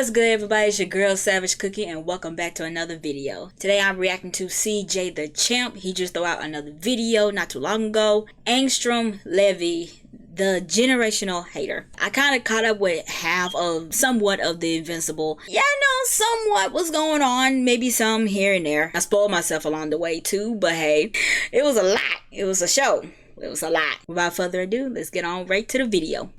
What's good, everybody? It's your girl Savage Cookie, and welcome back to another video. Today I'm reacting to CJDaChamp. He just threw out another video not too long ago. Angstrom Levy, the generational hater. I kind of caught up with half of somewhat of the Invincible. Yeah, I know somewhat what's going on, maybe some here and there. I spoiled myself along the way too, but hey, it was a lot. It was a show. It was a lot. Without further ado, let's get on right to the video.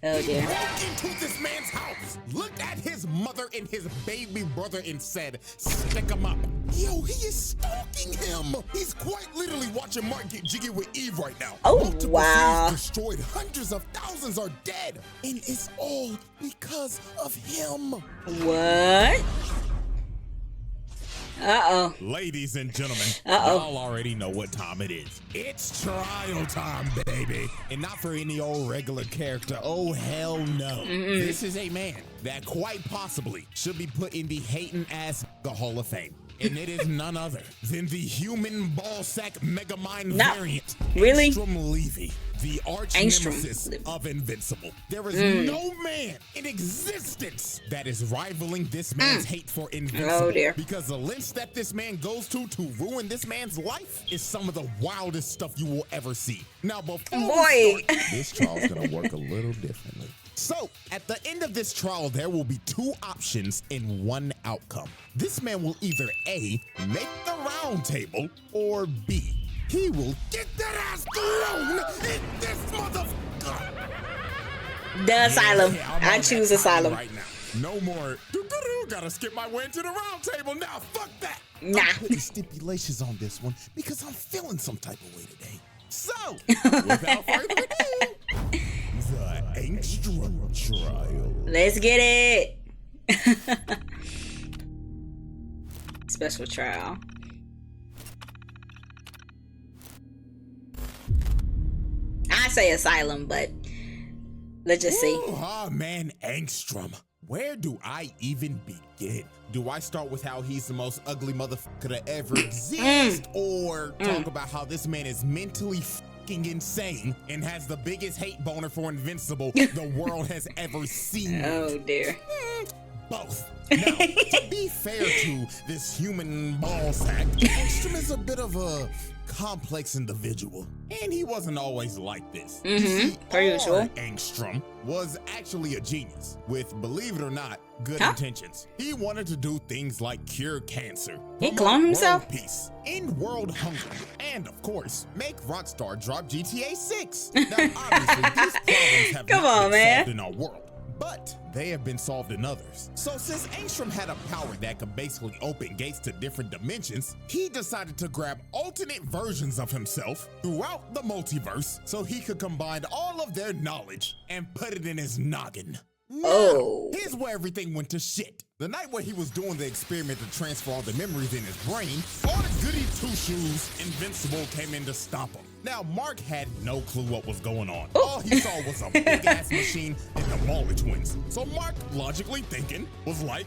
Oh dear. He walked into this man's house, looked at his mother and his baby brother and said, stick him up. Yo, he is stalking him. He's quite literally watching Mark get jiggy with Eve right now. Oh, multiple wow. cities destroyed, hundreds of thousands are dead. And it's all because of him. What? Uh-oh. Ladies and gentlemen, Uh-oh. y'all already know what time it is. It's trial time, baby. And not for any old regular character. Oh, hell no. This is a man that quite possibly should be put in the hating ass the Hall of Fame. And it is none other than the human ballsack megamind variant. Really? Angstrom Levy, the arch nemesis of Invincible. There is no man in existence that is rivaling this man's hate for Invincible. Oh dear. Because the lengths that this man goes to ruin this man's life is some of the wildest stuff you will ever see. Now, before we start, this trial's gonna work a little differently. So, at the end of this trial, there will be two options and one outcome. This man will either A, make the round table, or B, he will get that ass thrown in this motherfucker. The Asylum. I choose Asylum. Right now. No more, gotta skip my way into the round table now, fuck that. Nah. I'm putting stipulations on this one because I'm feeling some type of way today. So, without further ado, the Angstrom trial. Let's get it. Special trial. I say Asylum, but let's just see. Oh man, Angstrom. Where do I even begin? Do I start with how he's the most ugly motherfucker to ever exist? Or talk about how this man is mentally insane and has the biggest hate boner for Invincible the world has ever seen? Oh dear. Both. Now, to be fair to this human ballsack, Angstrom is a bit of a complex individual, and he wasn't always like this. Per usual. Angstrom was actually a genius with, believe it or not, good intentions. He wanted to do things like cure cancer, He cloned himself? world peace, end world hunger, and of course, make Rockstar drop GTA 6. Now, obviously, these problems have Come not on, been man. solved in our world, but they have been solved in others. So since Angstrom had a power that could basically open gates to different dimensions, he decided to grab alternate versions of himself throughout the multiverse so he could combine all of their knowledge and put it in his noggin. Now, here's where everything went to shit. The night where he was doing the experiment to transfer all the memories in his brain, all the goody two-shoes Invincible came in to stop him. Now, Mark had no clue what was going on. All he saw was a big-ass machine and the Mauler twins. So Mark, logically thinking, was like,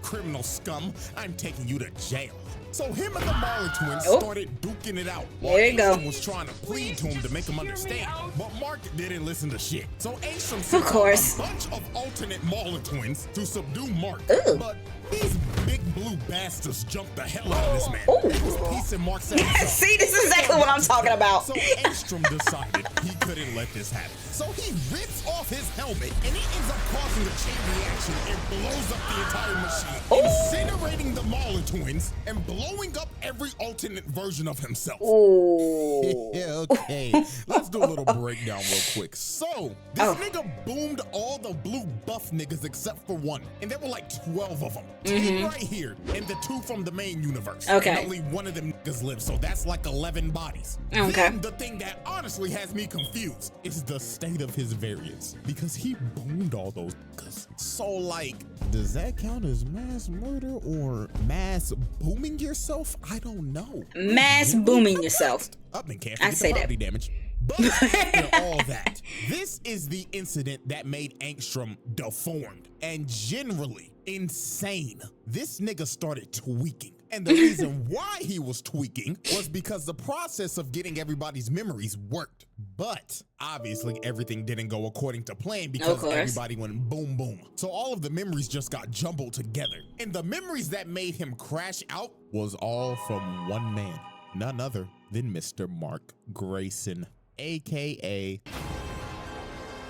criminal scum, I'm taking you to jail. So him and the Mauler twins started duking it out. There you go. Angstrom was trying to plead to him to make him understand, but Mark didn't listen to shit. So Angstrom Of sent course. a bunch of alternate Mauler twins to subdue Mark. Ooh. But these big blue bastards jumped the hell out of this man. It was peace and Mark said, See, this is exactly what I'm talking about. so Angstrom decided he couldn't let this happen. So he rips off his helmet and it ends up causing a chain reaction and blows up the entire machine, incinerating the Mauler twins and blowing up every alternate version of himself. Yeah, okay. Let's do a little breakdown real quick. So, this nigga boomed all the blue buff niggas except for one. And there were like 12 of them. 10 right here and the 2 from the main universe. Okay. And only one of them niggas lived, so that's like 11 bodies. Okay. Then the thing that honestly has me confused is the state of his variants, because he boomed all those niggas. So like, does that count as mass murder or mass booming yourself? I don't know. Mass booming yourself. I've been I say that. property damage. But after all that, this is the incident that made Angstrom deformed and generally insane. This nigga started tweaking. And the reason why he was tweaking was because the process of getting everybody's memories worked. But obviously everything didn't go according to plan because everybody went boom, boom. So all of the memories just got jumbled together. And the memories that made him crash out was all from one man, none other than Mr. Mark Grayson, AKA.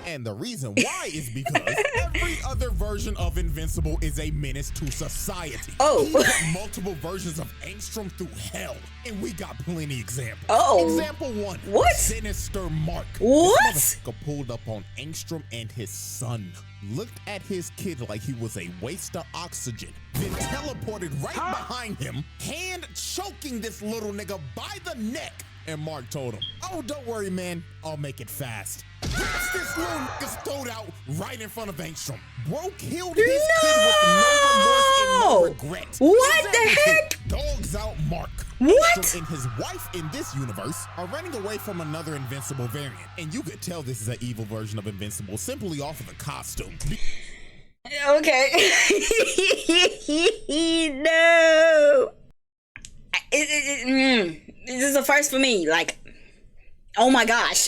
And the reason why is because every other version of Invincible is a menace to society. He put multiple versions of Angstrom through hell, and we got plenty examples. Example 1. What? Sinister Mark. What? This motherfucker pulled up on Angstrom and his son, looked at his kid like he was a waste of oxygen, then teleported right behind him, hand choking this little nigga by the neck. And Mark told him, "Oh, don't worry, man. I'll make it fast." That's this little nigga's throat out right in front of Angstrom. Bro killed his kid with no remorse and no regret. What the heck? Dogs out Mark. What? Angstrom and his wife in this universe are running away from another Invincible variant. And you could tell this is an evil version of Invincible simply off of the costume. Okay. No. This is a first for me. Like, oh my gosh.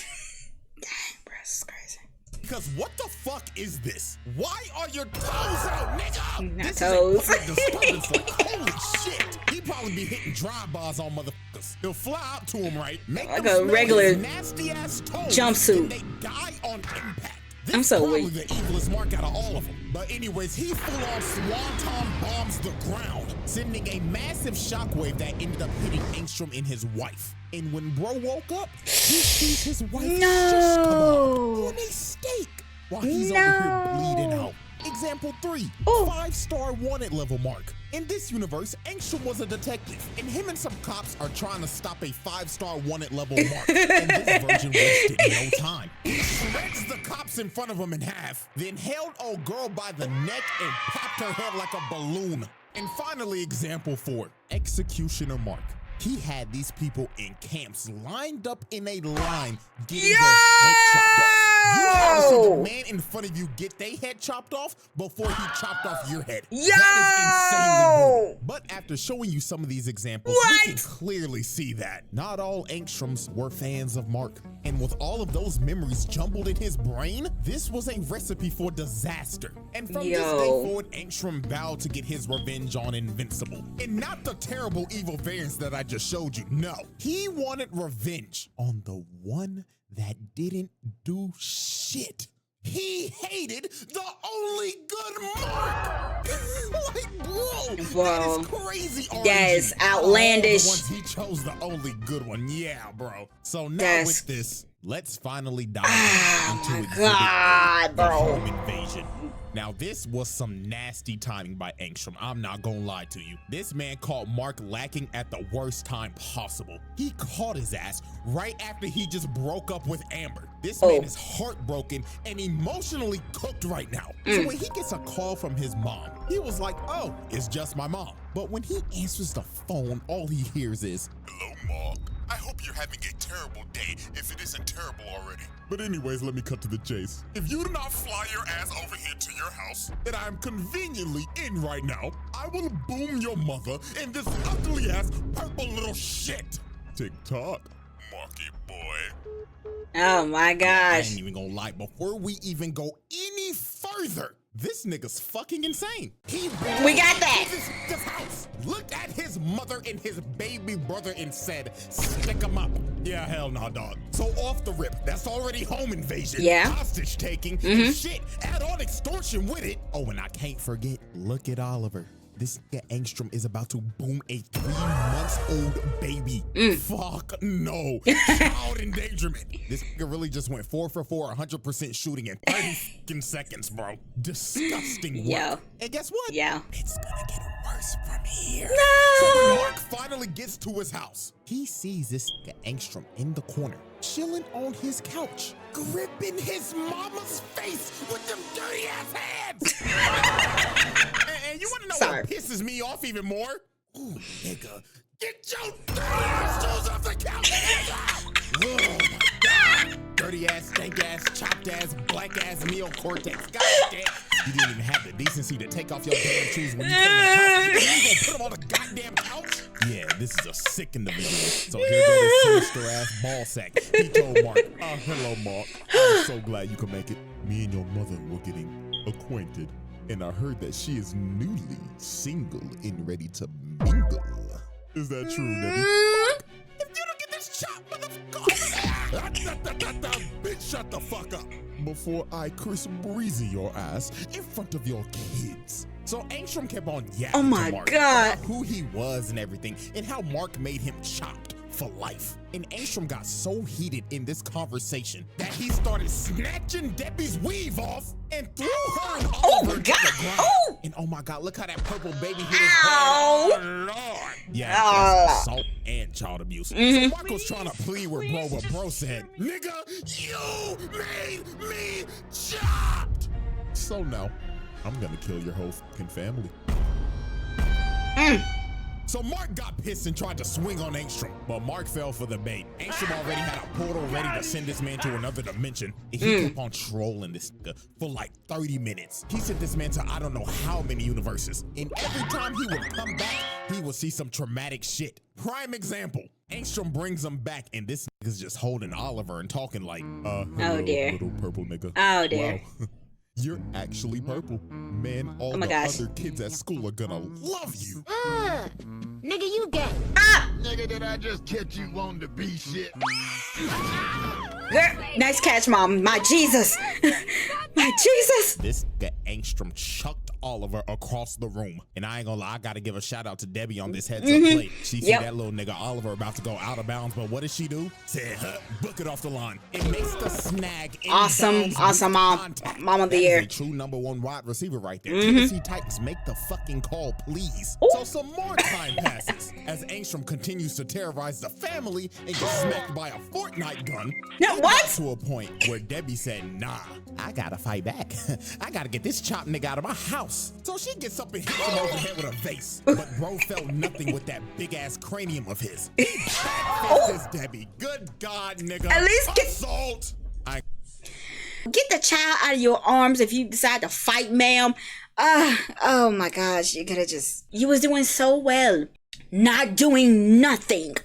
Dang, bro, this is crazy. Because what the fuck is this? Why are your toes out, nigga? Not this toes. is a public disturbance. Like, holy shit. He probably be hitting drive bars on motherfuckers. He'll fly out to him, right? Make like them a regular nasty ass toes, jumpsuit. and they die on impact. This I'm so probably weak. the evilest Mark out of all of them. But anyways, he full-on swanton bombs the ground, sending a massive shockwave that ended up hitting Angstrom and his wife. And when bro woke up, he sees his wife shish kebab on a steak while he's over here bleeding out. Example 3, 5-star wanted level Mark. In this universe, Angstrom was a detective, and him and some cops are trying to stop a 5-star wanted level Mark. And this version wasted no time. He shreds the cops in front of him in half, then held old girl by the neck and popped her head like a balloon. And finally, example 4, Executioner Mark. He had these people in camps lined up in a line getting their head chopped off. You have to see the man in front of you get their head chopped off before he chopped off your head. That is insanely brutal. But after showing you some of these examples, we can clearly see that not all Angstroms were fans of Mark. And with all of those memories jumbled in his brain, this was a recipe for disaster. And from this day forward, Angstrom vowed to get his revenge on Invincible. And not the terrible evil variants that I just showed you. No, he wanted revenge on the one that didn't do shit. He hated the only good Mark. Like, bro, that is crazy. Yes, outlandish. The ones he chose the only good one. Yeah, bro. So now with this, let's finally dive into the home invasion. Now, this was some nasty timing by Angstrom. I'm not gonna lie to you. This man caught Mark lacking at the worst time possible. He caught his ass right after he just broke up with Amber. This man is heartbroken and emotionally cooked right now. So when he gets a call from his mom, he was like, "Oh, it's just my mom." But when he answers the phone, all he hears is, "Hello, Mark. I hope you're having a terrible day, if it isn't terrible already. But anyways, let me cut to the chase. If you do not fly your ass over here to your house that I am conveniently in right now, I will boom your mother in this ugly ass purple little shit." TikTok, Marky boy. Oh my gosh. I ain't even gonna lie, before we even go any further, this nigga's fucking insane. We got that. This house, looked at his mother and his baby brother and said, "Stick him up." Yeah, hell no, dog. So off the rip, that's already home invasion. Yeah. Hostage taking. And shit, add on extortion with it. Oh, and I can't forget, look at Oliver. This nigga Angstrom is about to boom a 3-month-old baby. Fuck no. Child endangerment. This nigga really just went 4 for 4, 100% shooting in 30 fucking seconds, bro. Disgusting work. And guess what? It's gonna get worse from here. So when Mark finally gets to his house, he sees this nigga Angstrom in the corner, chilling on his couch, gripping his mama's face with them dirty ass hands. And you wanna know what pisses me off even more? Ooh, nigga, get your dirty ass shoes off the couch, nigga! Oh my God. Dirty ass, stank ass, chopped ass, black ass neocortex. God damn. You didn't even have the decency to take off your damn shoes when you came in the house. You gonna put them on the goddamn couch? Yeah, this is a sick individual. So here goes this sinister ass ball sack. He told Mark, hello, Mark. I'm so glad you could make it. Me and your mother were getting acquainted, and I heard that she is newly single and ready to mingle. Is that true, Debbie? Mark, if you don't get this chop, motherfucker, bitch, shut the fuck up before I Chris Breezy your ass in front of your kids. So Angstrom kept on yapping to Mark about who he was and everything, and how Mark made him chopped for life. And Angstrom got so heated in this conversation that he started snatching Debbie's weave off and threw her and Oliver to the ground. Oh. And oh my God, look how that purple baby hit his head. Oh Lord. Yeah, that's assault and child abuse. So Mark was trying to plead with bro, but bro said, nigga, you made me chopped. So now, I'm gonna kill your whole fucking family. So Mark got pissed and tried to swing on Angstrom, but Mark fell for the bait. Angstrom already had a portal ready to send this man to another dimension, and he kept on trolling this nigga for like 30 minutes. He sent this man to I don't know how many universes, and every time he would come back, he would see some traumatic shit. Prime example, Angstrom brings him back, and this nigga's just holding Oliver and talking like, hello, dear. Little purple nigga. Oh dear. Wow. You're actually purple. Man, all the other kids at school are gonna love you. Nigga, you gay. Nigga, did I just catch you wanting to be shit? Girl, nice catch, Mom. My Jesus. My Jesus. This guy Angstrom chucked Oliver across the room. And I ain't gonna lie, I gotta give a shout out to Debbie on this heads up play. She see that little nigga Oliver about to go out of bounds, but what does she do? Said, book it off the line. It makes the snag. Awesome mom. Mom of the year. A true #1 wide receiver right there. Tennessee Titans, make the fucking call, please. Ooh. So some more time passes as Angstrom continues to terrorize the family and gets smacked by a Fortnite gun. No, what? To a point where Debbie said, nah, I gotta fight back. I gotta get this chopped nigga out of my house. So she gets up and hits him over the head with a vase. But bro felt nothing with that big ass cranium of his. He backfists Debbie. Good God, nigga. At least get assault. Get the child out of your arms if you decide to fight, ma'am. Oh my gosh, you was doing so well. Not doing nothing.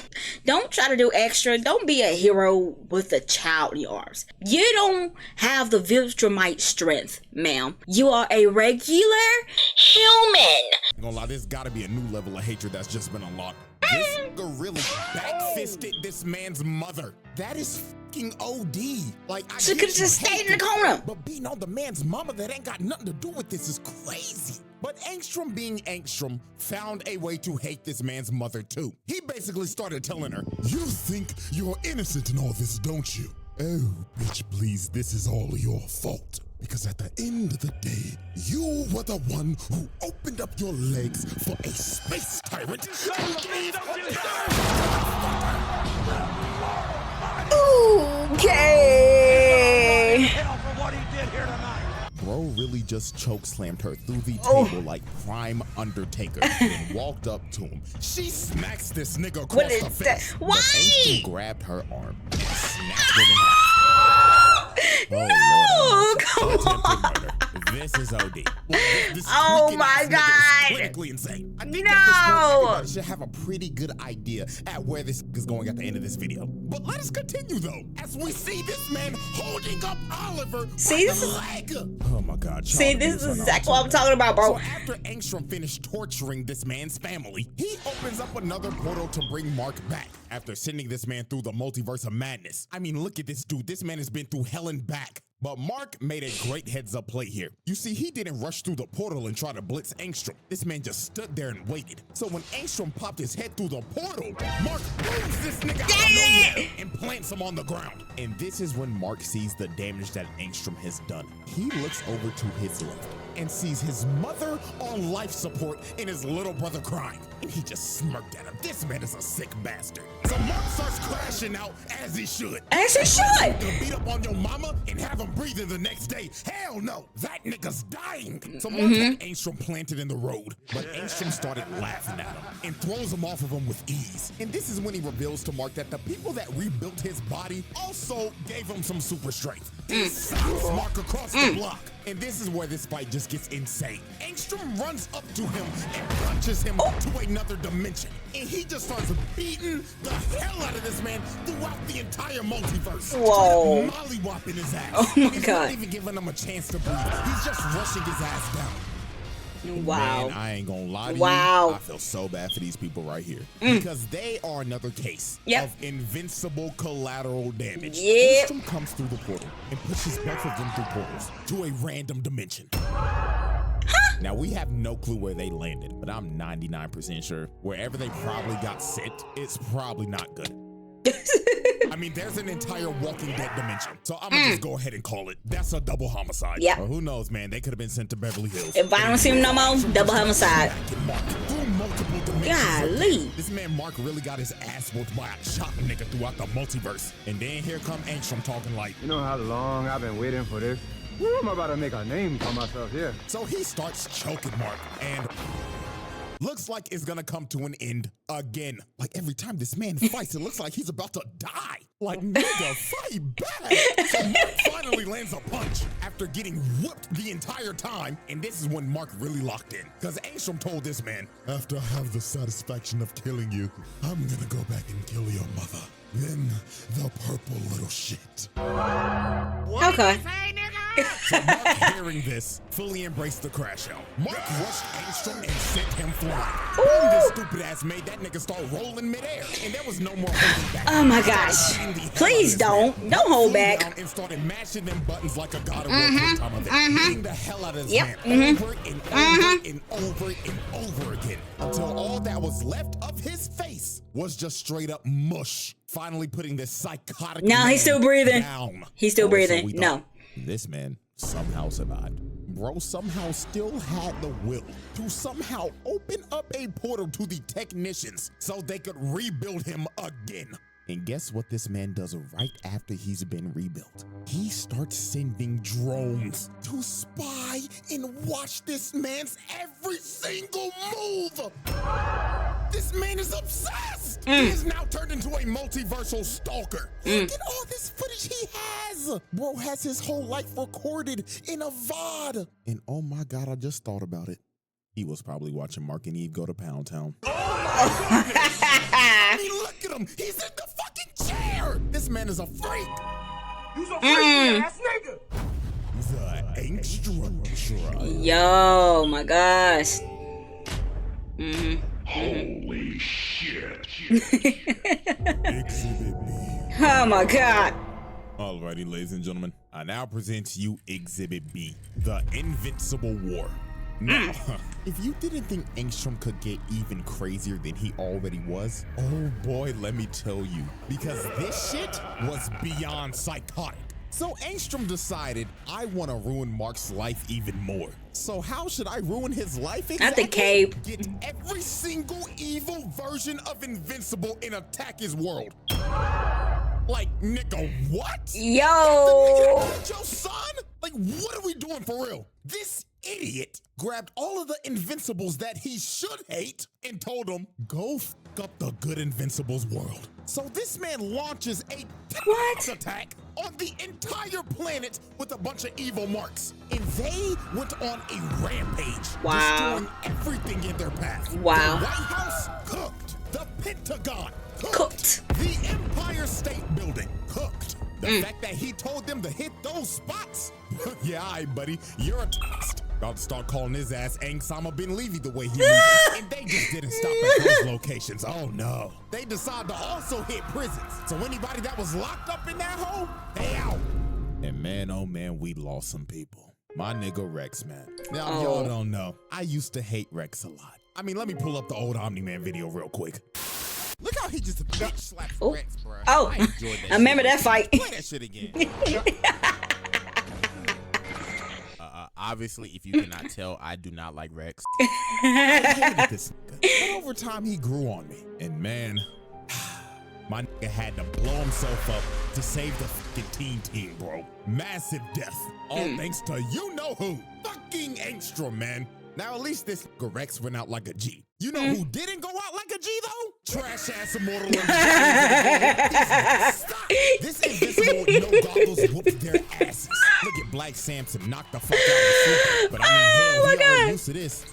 Don't try to do extra. Don't be a hero with a child in your arms. You don't have the Viltrumite strength, ma'am. You are a regular human. I'm gonna lie, there's gotta be a new level of hatred that's just been unlocked. This gorilla backfisted this man's mother. That is fucking OD. Like, she could have just stayed in the corner. But beating on the man's mama that ain't got nothing to do with this is crazy. But Angstrom, being Angstrom, found a way to hate this man's mother too. He basically started telling her, you think you're innocent in all this, don't you? Oh, bitch, please, this is all your fault. Because at the end of the day, you were the one who opened up your legs for a space tyrant. Okay. Bro really just chokeslammed her through the table like Prime Undertaker and walked up to him. She smacks this nigga across the face. Why? Angstrom grabbed her arm and snapped it in half. No, come on. This is OD. Oh my God. Critically insane. I think no. should have a pretty good idea at where this is going at the end of this video. But let us continue though, as we see this man holding up Oliver by the leg. Oh my God. See, this is exactly what I'm talking about, bro. So after Angstrom finished torturing this man's family, he opens up another portal to bring Mark back after sending this man through the multiverse of madness. I mean, look at this dude. This man has been through hell and back. But Mark made a great heads-up play here. You see, he didn't rush through the portal and try to blitz Angstrom. This man just stood there and waited. So when Angstrom popped his head through the portal, Mark moves this nigga out of nowhere and plants him on the ground. And this is when Mark sees the damage that Angstrom has done. He looks over to his left and sees his mother on life support and his little brother crying. And he just smirked at him. This man is a sick bastard. So Mark starts crashing out as he should. As he should. To beat up on your mama and have him breathing the next day. Hell no, that nigga's dying. So Mark had Angstrom planted in the road, but Angstrom started laughing at him and throws him off of him with ease. And this is when he reveals to Mark that the people that rebuilt his body also gave him some super strength. He stops Mark across the block. And this is where this fight just gets insane. Angstrom runs up to him and punches him to another dimension. And he just starts beating the hell out of this man throughout the entire multiverse. Whoa. Mollywopping his ass. Oh my He's God. not even giving him a chance to breathe. He's just rushing his ass down. Wow. Man, I ain't gonna lie to Wow. you. I feel so bad for these people right here. Because they are another case of invincible collateral damage. Yep. Angstrom comes through the portal and pushes both of them through portals to a random dimension. Now, we have no clue where they landed, but I'm 99% sure wherever they probably got sent, it's probably not good. I mean, there's an entire Walking Dead dimension, so I'm gonna just go ahead and call it. That's a double homicide. Yeah. Or who knows, man? They could have been sent to Beverly Hills. If I don't see him no more, double homicide. Golly. This man Mark really got his ass whooped by a chop nigga throughout the multiverse. And then here come Angstrom talking like, You know how long I've been waiting for this? Woo, I'm about to make a name for myself here. so he starts choking Mark and looks like it's gonna come to an end again. Like every time this man fights, it looks like he's about to die. Like, nigga, fight back. So Mark finally lands a punch after getting whooped the entire time. And this is when Mark really locked in. Because Angstrom told this man, after I have the satisfaction of killing you, I'm gonna go back and kill your mother. Then the purple little shit. Okay. So Mark, hearing this, fully embraced the crash out. Mark rushed Angstrom and sent him flying. Boom, this stupid ass made that nigga start rolling midair, and there was no more holding back. Oh my gosh. Please don't hold back. And started mashing them buttons like a god of war for the time of it. Beating the hell out of this man over and over and over and over again. Until all that was left of his face was just straight up mush. Finally putting this psychotic No, he's still breathing. down. He's still Or so breathing. we No. thought. This man somehow survived. Bro somehow still had the will to somehow open up a portal to the technicians so they could rebuild him again. And guess what this man does right after he's been rebuilt? He starts sending drones to spy and watch this man's every single move. This man is obsessed. He is now turned into a multiversal stalker. Look at all this footage he has. Bro has his whole life recorded in a VOD. And oh my God, I just thought about it. He was probably watching Mark and Eve go to Pound Town. I mean, look at him. He's in the fucking chair. This man is a freak. You's a freaky ass nigga. The Angstrom. Yo, my gosh. Holy shit. Exhibit B. Oh my God. Alrighty, ladies and gentlemen, I now present to you Exhibit B, the Invincible War. Now, if you didn't think Angstrom could get even crazier than he already was, oh boy, let me tell you, because this shit was beyond psychotic. So Angstrom decided, I want to ruin Mark's life even more. So how should I ruin his life exactly? Not the cape. Get every single evil version of Invincible and attack his world. Like, nigga, what? Yo. Your son? Like, what are we doing for real? This idiot grabbed all of the Invincibles that he should hate and told them, go f up the good Invincibles world. So this man launches a terrorist attack on the entire planet with a bunch of evil marks. And they went on a rampage, destroying everything in their path. Wow. The White House cooked. The Pentagon Cooked. The Empire State Building cooked. The fact that he told them to hit those spots? Yeah, all right, buddy, you're a terrorist. About to start calling his ass Osama bin Levy the way he moved. And they just didn't stop at those locations. Oh no. They decided to also hit prisons. So anybody that was locked up in that hole, they out. And man, oh man, we lost some people. My nigga Rex, man. Now, if y'all don't know, I used to hate Rex a lot. I mean, let me pull up the old Omni-Man video real quick. Look how he just bitch slaps Rex, bro. Oh, I remember that fight. Play that shit again. Obviously, if you cannot tell, I do not like Rex. I hated this nigga. But over time, he grew on me. And man, my nigga had to blow himself up to save the fucking team, bro. Massive death. All thanks to you know who. Fucking Angstrom, man. Now, at least this nigga Rex went out like a G. You know who didn't go out like a G, though? Trash-ass Immortal. Stop. This Invincible no goggles whooped their asses. Look at Black Samson knock the fuck out of the But I mean, hell, he already used to this.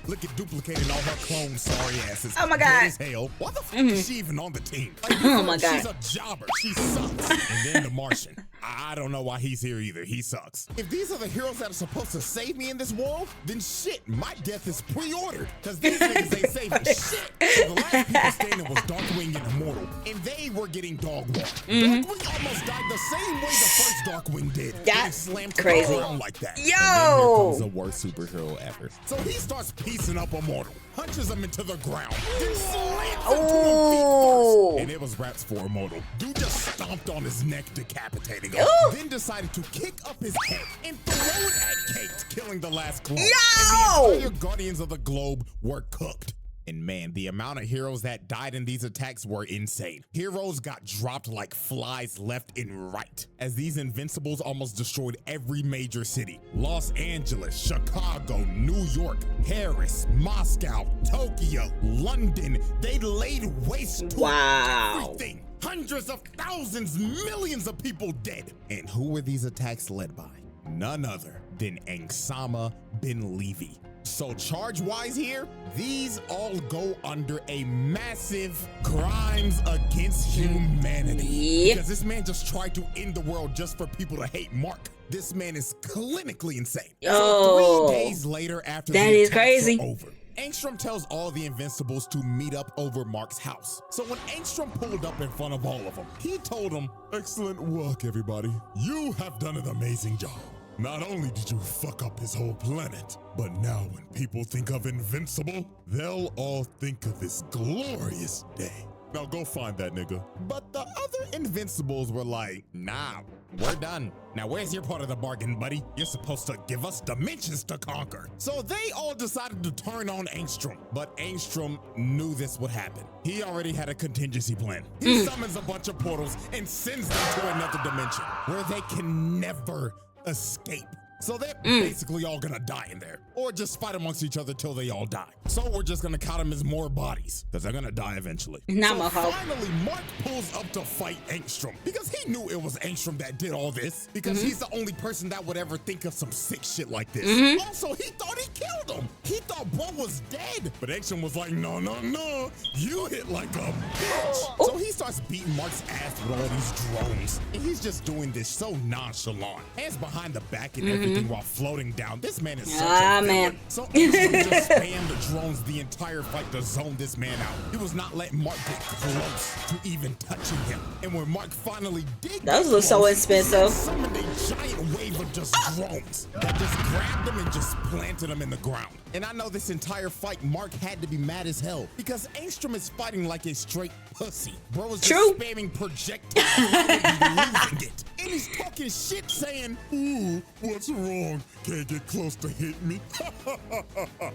Look at duplicating all her clones, sorry asses. Oh my God. Dead as hell. Why the fuck is she even on the team? Like, Oh my God. She's a jobber. She sucks. And then the Martian. I don't know why he's here either. He sucks. If these are the heroes that are supposed to save me in this world, then shit, my death is pre-ordered. Because these niggas ain't saving shit. So the last people standing was Darkwing and Immortal, and they were getting dog walked. Darkwing almost died the same way the first Darkwing did. That's slammed crazy. To the ground like that. Yo! And then here comes the worst superhero ever. So he starts piecing up Immortal, punches him into the ground, then slams him to his feet first. And it was raps for Immortal. Dude just stomped on his neck, decapitating him. Then decided to kick up his head and throw it at Kate, killing the last clone. And the entire Guardians of the Globe were cooked. And man, the amount of heroes that died in these attacks were insane. Heroes got dropped like flies left and right, as these Invincibles almost destroyed every major city. Los Angeles, Chicago, New York, Paris, Moscow, Tokyo, London. They laid waste to everything. Hundreds of thousands, millions of people dead. And who were these attacks led by? None other than Angsama bin Levi. So charge-wise here, these all go under a massive crimes against humanity. Because this man just tried to end the world just for people to hate Mark. This man is clinically insane. So 3 days later after that the is attacks crazy. are over, Angstrom tells all the Invincibles to meet up over Mark's house. So when Angstrom pulled up in front of all of them, he told them, "Excellent work, everybody. You have done an amazing job. Not only did you fuck up his whole planet, but now when people think of Invincible, they'll all think of this glorious day. Now go find that nigga." But the other Invincibles were like, "Nah, we're done. Now where's your part of the bargain, buddy? You're supposed to give us dimensions to conquer." So they all decided to turn on Angstrom, but Angstrom knew this would happen. He already had a contingency plan. He summons a bunch of portals and sends them to another dimension where they can never escape. So they're basically all gonna die in there, or just fight amongst each other till they all die. So we're just gonna count them as more bodies, because they're gonna die eventually. So finally, Mark pulls up to fight Angstrom, because he knew it was Angstrom that did all this, because he's the only person that would ever think of some sick shit like this. Also, he thought he killed him. He thought bro was dead, but Angstrom was like, "No, no, no, you hit like a bitch." So he starts beating Mark's ass with all these drones, and he's just doing this so nonchalant, hands behind the back and everything, while floating down. This man is such a villain. So Angstrom just spammed the drones the entire fight to zone this man out. He was not letting Mark get close to even touching him. And when Mark finally did, those look so expensive. Summoned a giant wave of just drones that just grabbed him and just planted him in the ground. And I know this entire fight, Mark had to be mad as hell, because Angstrom is fighting like a straight pussy. Bro is just spamming projectiles and losing it. And he's talking shit saying, "Ooh, what's wrong? Can't get close to hit me."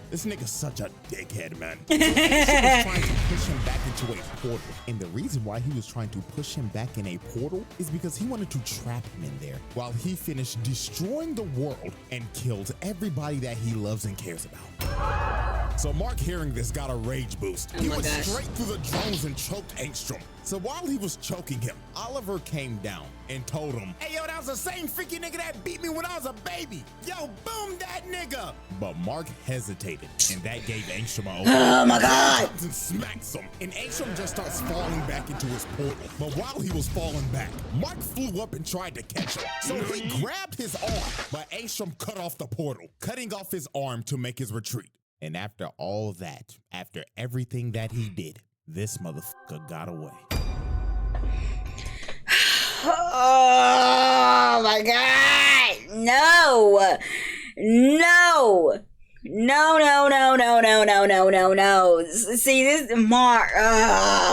This nigga's such a dickhead, man. So Angstrom was trying to push him back into a portal. And the reason why he was trying to push him back in a portal is because he wanted to trap him in there while he finished destroying the world and killed everybody that he loves and cares about. So Mark, hearing this, got a rage boost. He went straight through the drones and choked Angstrom. So while he was choking him, Oliver came down and told him, "Hey, yo, that was the same freaky nigga that beat me when I was a baby. Yo, boom that nigga." But Mark hesitated, and that gave Angstrom a oh my God, and smacks him. And Angstrom just starts falling back into his portal. But while he was falling back, Mark flew up and tried to catch him. So he grabbed his arm, but Angstrom cut off the portal, cutting off his arm to make his retreat. And after all that, after everything that he did, this motherfucker got away. Oh my God! No! No! No, no, no, no, no, no, no, no, no. See, this Mark.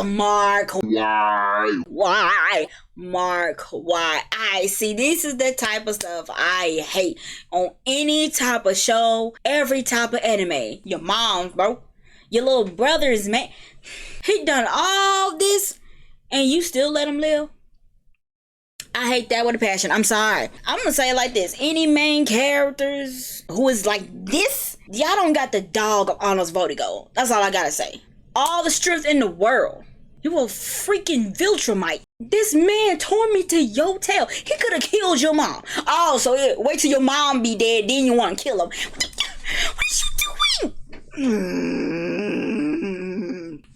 Mark. Why? Mark, why? I see, this is the type of stuff I hate on any type of show, every type of anime. Your mom, bro. Your little brothers, man. He done all this and you still let him live? I hate that with a passion. I'm sorry. I'm gonna say it like this. Any main characters who is like this, y'all don't got the dog of Arnold's Vertigo. That's all I gotta say. All the strength in the world, You a freaking Viltrumite. This man tormented your tail. He could have killed your mom. Oh, so wait till your mom be dead, then you want to kill him. What is you doing?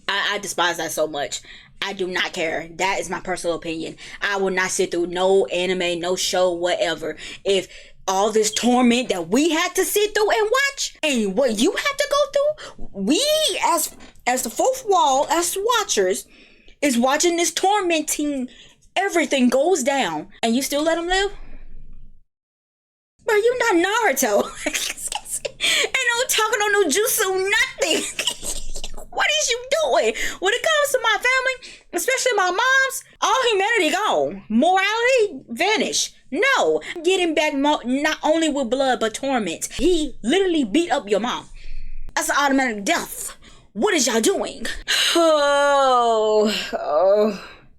I despise that so much. I do not care. That is my personal opinion. I will not sit through no anime, no show, whatever. If all this torment that we had to sit through and watch, and what you had to go through, we as the fourth wall, as watchers, is watching this tormenting, everything goes down, and you still let him live? Bro, you not Naruto. Ain't no talking on no jutsu, nothing. What is you doing? When it comes to my family, especially my mom's, all humanity gone. Morality vanish. No, getting back not only with blood, but torment. He literally beat up your mom. That's an automatic death. What is y'all doing? Oh.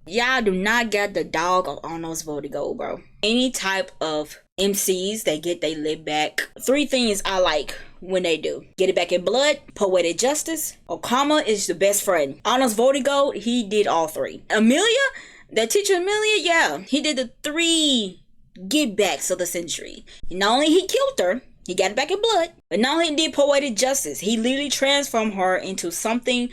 Y'all do not get the dog on those Vertigo, bro. Any type of MCs that get they live back. 3 things I like when they do. Get it back in blood, poetic justice. Okama is the best friend. Arnold's Vertigo, he did all 3. Amelia, that teacher Amelia, yeah, he did the 3 get backs of the century. Not only he killed her, he got it back in blood, but not only did poetic justice, he literally transformed her into something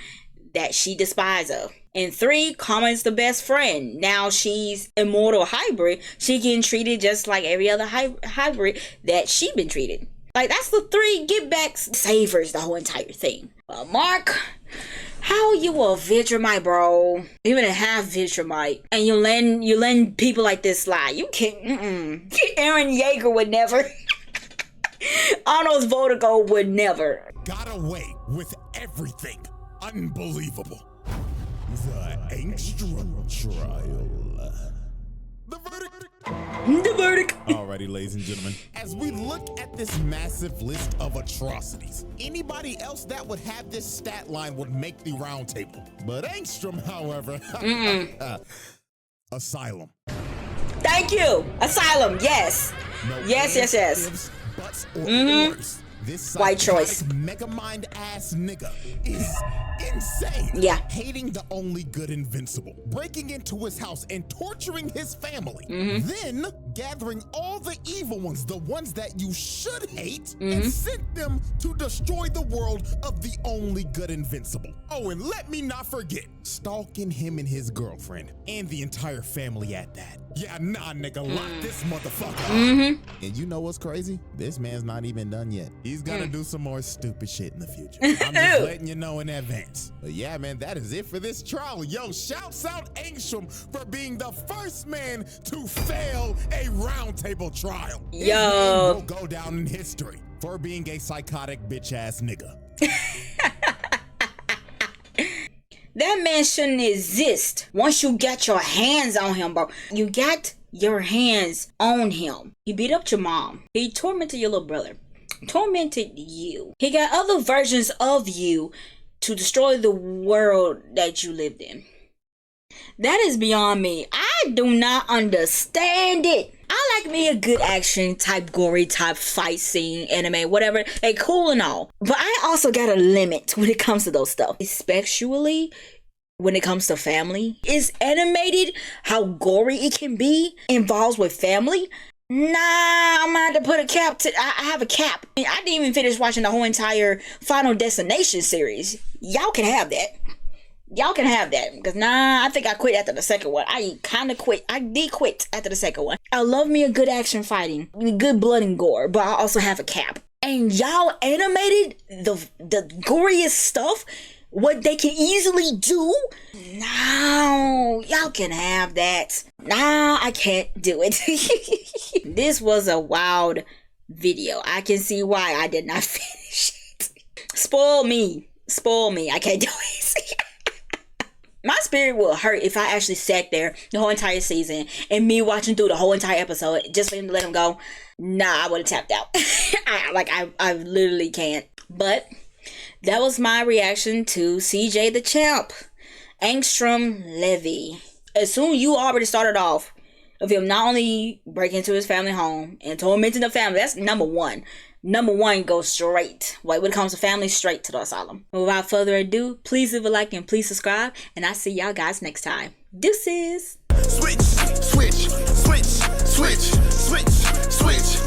that she despised of. And 3, Kama is the best friend. Now she's immortal hybrid. She getting treated just like every other hybrid that she been treated. Like, that's the 3 get backs. Savors the whole entire thing. Mark, how you a Viltrumite, bro? Even a half Viltrumite, and you letting people like this slide. You can't. Aaron Yeager would never. Arnold's Vertigo would never. Got away with everything. Unbelievable. The Angstrom trial. The verdict. The verdict. Alrighty, ladies and gentlemen. As we look at this massive list of atrocities, anybody else that would have this stat line would make the round table. But Angstrom, however, Asylum. Thank you. Asylum, yes. No yes. ifs, buts, or ors. This white choice. Mega mind ass nigga is insane. Yeah. Hating the only good invincible, breaking into his house and torturing his family, then gathering all the evil ones, the ones that you should hate, and sent them to destroy the world of the only good invincible. Oh, and let me not forget, stalking him and his girlfriend, and the entire family at that. Yeah, nah, nigga, lock this motherfucker up. And you know what's crazy? This man's not even done yet. He's gonna do some more stupid shit in the future. I'm just letting you know in advance. But yeah, man, that is it for this trial. Yo, shouts out Angstrom for being the first man to fail a roundtable trial. His name will go down in history for being a psychotic bitch-ass nigga. That man shouldn't exist once you got your hands on him, bro. You got your hands on him. He beat up your mom. He tormented your little brother. Tormented you. He got other versions of you to destroy the world that you lived in. That is beyond me. I do not understand it. I like me a good action type, gory type fight scene, anime, whatever. They cool and all. But I also got a limit when it comes to those stuff. Especially when it comes to family. Is animated how gory it can be involved with family? Nah, I'm gonna have to put a cap to. I have a cap. I didn't even finish watching the whole entire Final Destination series. Y'all can have that. Y'all can have that. Because I think I quit after the second one. I kind of quit. I did quit after the second one. I love me a good action fighting, good blood and gore, but I also have a cap. And y'all animated the goriest stuff, what they can easily do. No, y'all can have that. Nah, I can't do it. This was a wild video. I can see why I did not finish it. Spoil me. I can't do it. My spirit will hurt if I actually sat there the whole entire season and me watching through the whole entire episode just for him to let him go. Nah, I would have tapped out. I literally can't. But that was my reaction to CJ Angstrom Levy. As soon you already started off of him not only breaking into his family home and tormenting the family, that's number one. number one goes straight. When it comes to family, straight to the asylum. But without further ado, please leave a like and please subscribe. And I'll see y'all guys next time. Deuces. Switch, switch, switch, switch, switch, switch.